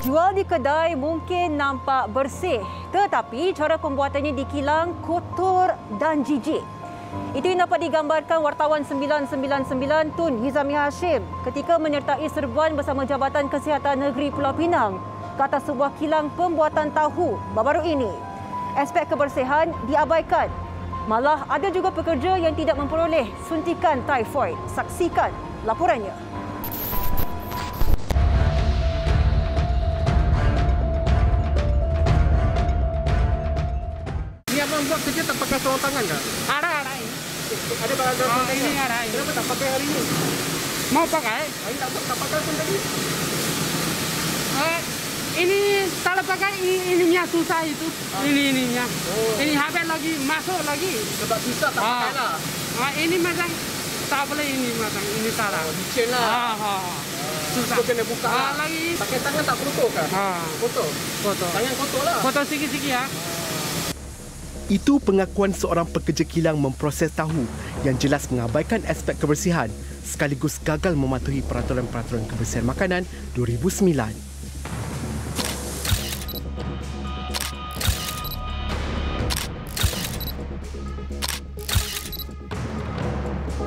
Jual di kedai mungkin nampak bersih, tetapi cara pembuatannya di kilang kotor dan jijik. Itu yang dapat digambarkan wartawan 999 Tun Hizami Hashim ketika menyertai serbuan bersama Jabatan Kesihatan Negeri Pulau Pinang ke atas sebuah kilang pembuatan tahu baru-baru ini. Aspek kebersihan diabaikan. Malah ada juga pekerja yang tidak memperoleh suntikan typhoid. Saksikan laporannya. Abang buat kerja tak pakai sarung tangan tak? Ada. Ada barang sarung tangan? Ini ada. Kenapa tak pakai hari ini? Mau pakai? Hari tak pakai pun tadi? Ini kalau pakai ininya susah itu. Ininya. Ini habis lagi, masuk lagi. Sebab susah tak pakai lah. Ini macam tak boleh ini macam ini salah. Licin lah. Susah. Kita kena buka lah. Lagi. Pakai tangan tak kotor kan? Kotor? Kotor. Tangan kotor lah. Kotor sikit-sikit ya. Itu pengakuan seorang pekerja kilang memproses tahu yang jelas mengabaikan aspek kebersihan sekaligus gagal mematuhi peraturan-peraturan kebersihan makanan 2009.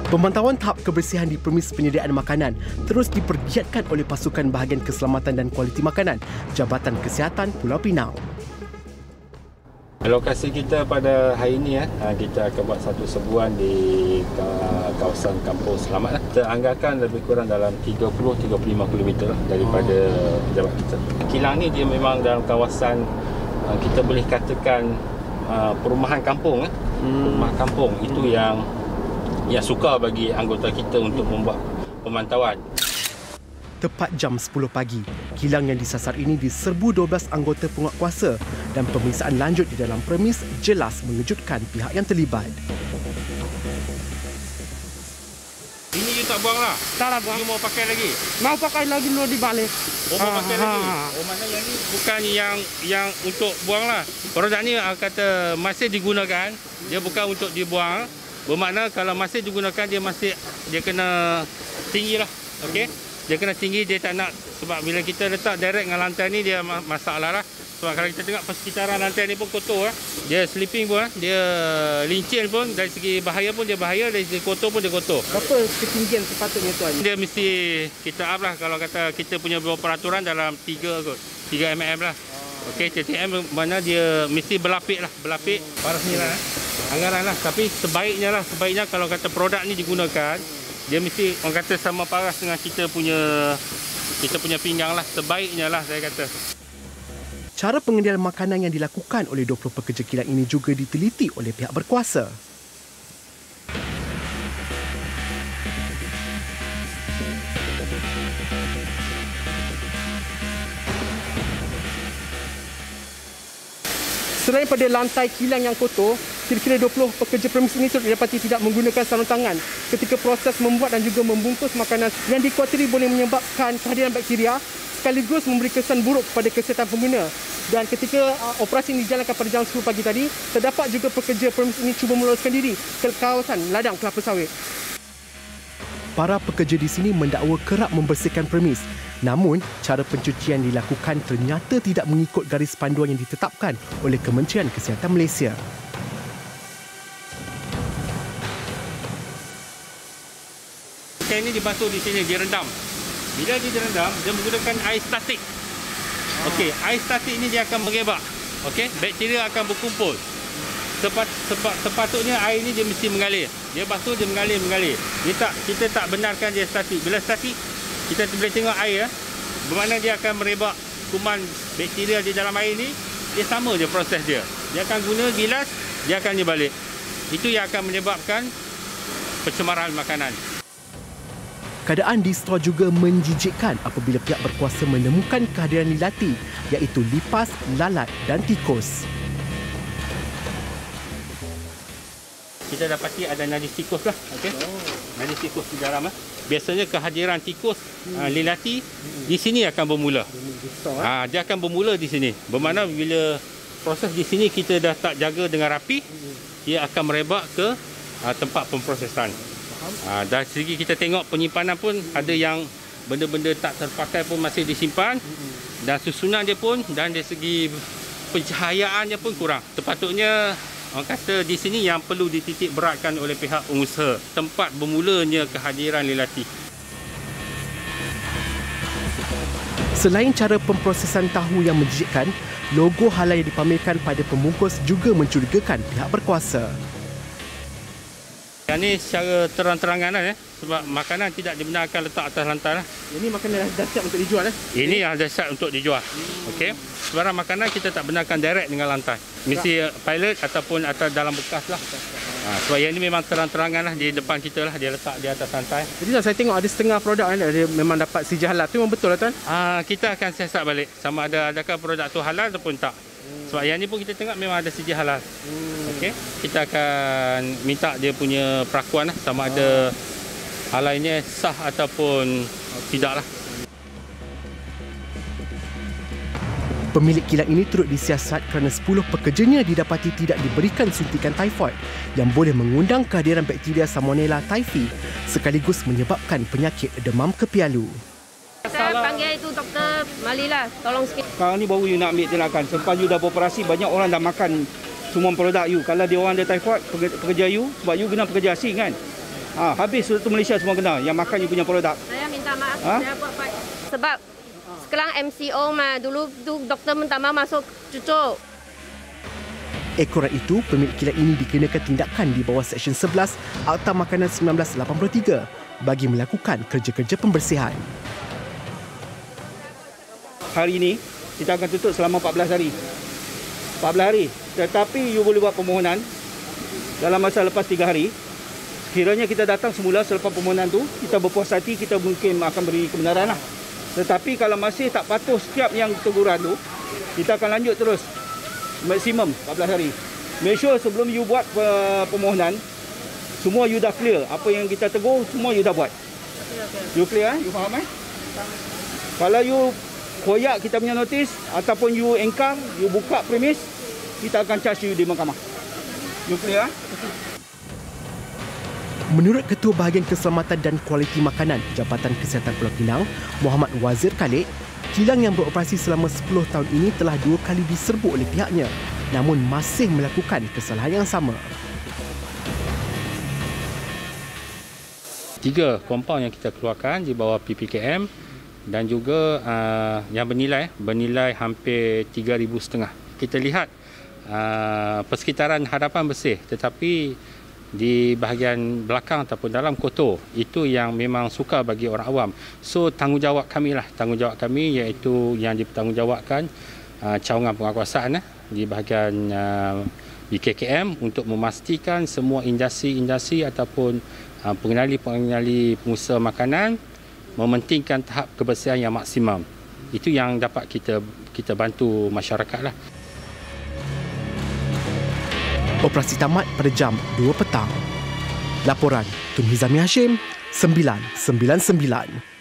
Pemantauan tahap kebersihan di premis penyediaan makanan terus dipergiatkan oleh pasukan bahagian keselamatan dan kualiti makanan Jabatan Kesihatan Pulau Pinang. Lokasi kita pada hari ini kita akan buat satu serbuan di kawasan Kampung Selamat. Kita anggarkan lebih kurang dalam 30-35 km daripada pejabat kita. Kilang ni dia memang dalam kawasan kita boleh katakan perumahan kampung. Perumahan kampung itu yang sukar bagi anggota kita untuk membuat pemantauan. Tepat jam 10 pagi, kilang yang disasar ini diserbu 12 anggota penguatkuasa dan pemeriksaan lanjut di dalam premis jelas mengejutkan pihak yang terlibat. Ini you tak buang lah? Tak lah buang. You mau pakai lagi? Mau pakai lagi dulu dibalik. Oh, mau pakai lagi? Oh, mana yang ni bukan yang untuk buang lah. Produk ni kata masih digunakan, dia bukan untuk dibuang. Bermakna kalau masih digunakan, dia kena tinggi lah. Okey? Dia kena tinggi, dia tak nak, sebab bila kita letak direct dengan lantai ni dia masalah lah. Sebab kalau kita tengok persekitaran lantai ni pun kotor lah. Dia sleeping pun, dia lincin pun, dari segi bahaya pun dia bahaya, dari segi kotor pun dia kotor. Berapa ketinggian sepatutnya tuan? Dia mesti kita up lah, kalau kata kita punya peraturan dalam 3 mm lah. Okey, 3 mm mana dia mesti berlapik lah, berlapik. Paras ni lah, anggaran lah. Tapi sebaiknya kalau kata produk ni digunakan, dia mesti orang kata sama paras dengan kita punya pinggang lah. Sebaiknya lah saya kata. Cara pengendalian makanan yang dilakukan oleh 20 pekerja kilang ini juga diteliti oleh pihak berkuasa. Selain pada lantai kilang yang kotor, kira-kira 20 pekerja premis ini turut didapati tidak menggunakan sarung tangan ketika proses membuat dan juga membungkus makanan yang dikhawatiri boleh menyebabkan kehadiran bakteria sekaligus memberi kesan buruk kepada kesihatan pengguna. Dan ketika operasi ini dijalankan pada jam 10 pagi tadi, terdapat juga pekerja premis ini cuba meloloskan diri ke kawasan ladang kelapa sawit. Para pekerja di sini mendakwa kerap membersihkan premis. Namun, cara pencucian dilakukan ternyata tidak mengikut garis panduan yang ditetapkan oleh Kementerian Kesihatan Malaysia. Kain ini dibasuh di sini, direndam. Bila direndam, dia menggunakan air statik. Okey, air statik ini dia akan mengebak. Okey, bakteria akan berkumpul. Sepatutnya air ini dia mesti mengalir. Dia basuh, dia mengalir. Kita tak benarkan dia statik. Bila statik, kita boleh tengok air. Bermakna dia akan merebak kuman bakteria di dalam air ini. Dia sama je proses dia. Dia akan guna gilas, dia akan dibalik. Itu yang akan menyebabkan pencemaran makanan. Keadaan di store juga menjijikkan apabila pihak berkuasa menemukan kehadiran lilati iaitu lipas, lalat dan tikus. Kita dapati ada najis tikus lah. Okay? Najis tikus di dalam. Biasanya kehadiran tikus lilati di sini akan bermula. Dia akan bermula di sini. Bermakna bila proses di sini kita dah tak jaga dengan rapi, dia akan merebak ke tempat pemprosesan. Dari segi kita tengok penyimpanan pun ada yang benda-benda tak terpakai pun masih disimpan. dan susunan dia pun dan dari segi pencahayaan dia pun kurang. Sepatutnya orang kata di sini yang perlu dititik beratkan oleh pihak pengusaha, tempat bermulanya kehadiran lelaki. Selain cara pemprosesan tahu yang menjijikkan, logo halal yang dipamerkan pada pembungkus juga mencurigakan pihak berkuasa. Yang ni secara terang-terangan sebab makanan tidak dibenarkan letak atas lantai lah. Ini makanan dah siap untuk dijual Ini yang dah siap untuk dijual. Okey. Sebarang makanan kita tak benarkan direct dengan lantai. Mesti pilot ataupun atas dalam bekas lah. Sebab yang ini memang terang-terangan lah di depan kita lah, dia letak di atas lantai. Jadi saya tengok ada setengah produk dia memang dapat sijil halal. Itu memang betul lah tuan? Kita akan siasat balik sama adakah produk tu halal ataupun tak. Sebab yang ni pun kita tengok memang ada sijil halal. Okey. Kita akan minta dia punya perakuan lah, sama ada halalnya sah ataupun tidak lah. Pemilik kilang ini turut disiasat kerana 10 pekerjanya didapati tidak diberikan suntikan typhoid yang boleh mengundang kehadiran bakteria Salmonella typhi sekaligus menyebabkan penyakit demam kepialu. Saya panggil itu Doktor Malila, tolong sikit. Sekarang ni baru you nak ambil tindakan. Selepas you dah beroperasi, banyak orang dah makan semua produk you. Kalau dia orang ada typhoid, pekerja you, sebab you kena pekerja asing kan. Habis seluruh Malaysia semua kena yang makan you punya produk. Saya minta maaf, saya buat baik. Sebab sekarang MCO mah, dulu tu doktor minta maaf masuk cucuk. Ekoran itu, pemilik kilang ini dikenakan tindakan di bawah Seksyen 11 Akta Makanan 1983 bagi melakukan kerja-kerja pembersihan. Hari ini, kita akan tutup selama 14 hari. 14 hari. Tetapi you boleh buat permohonan dalam masa lepas 3 hari. Kiranya kita datang semula selepas permohonan tu, kita berpuas hati, kita mungkin akan beri kebenaran lah. Tetapi kalau masih tak patuh setiap yang teguran tu, kita akan lanjut terus. Maksimum 14 hari. Make sure sebelum you buat permohonan, semua you dah clear. Apa yang kita tegur, semua you dah buat. You clear? You faham ? Kalau you koyak kita punya notis, ataupun you engkar, you buka premis, kita akan charge you di mahkamah. You clear? Menurut Ketua Bahagian Keselamatan dan Kualiti Makanan Jabatan Kesihatan Pulau Pinang, Muhammad Wazir Khalid, kilang yang beroperasi selama 10 tahun ini telah 2 kali diserbu oleh pihaknya, namun masih melakukan kesalahan yang sama. 3 kompaun yang kita keluarkan di bawah PPKM dan juga yang bernilai hampir 3,500. Kita lihat persekitaran hadapan bersih, tetapi di bahagian belakang ataupun dalam kotor, itu yang memang sukar bagi orang awam. So tanggungjawab kami iaitu yang dipertanggungjawabkan cawangan penguatkuasaan di bahagian BKKM untuk memastikan semua industri ataupun pengendali pengusaha makanan mementingkan tahap kebersihan yang maksimum. Itu yang dapat kita bantu masyarakat lah. Operasi tamat pada jam 2 petang. Laporan Tun Hizami Hashim, 999.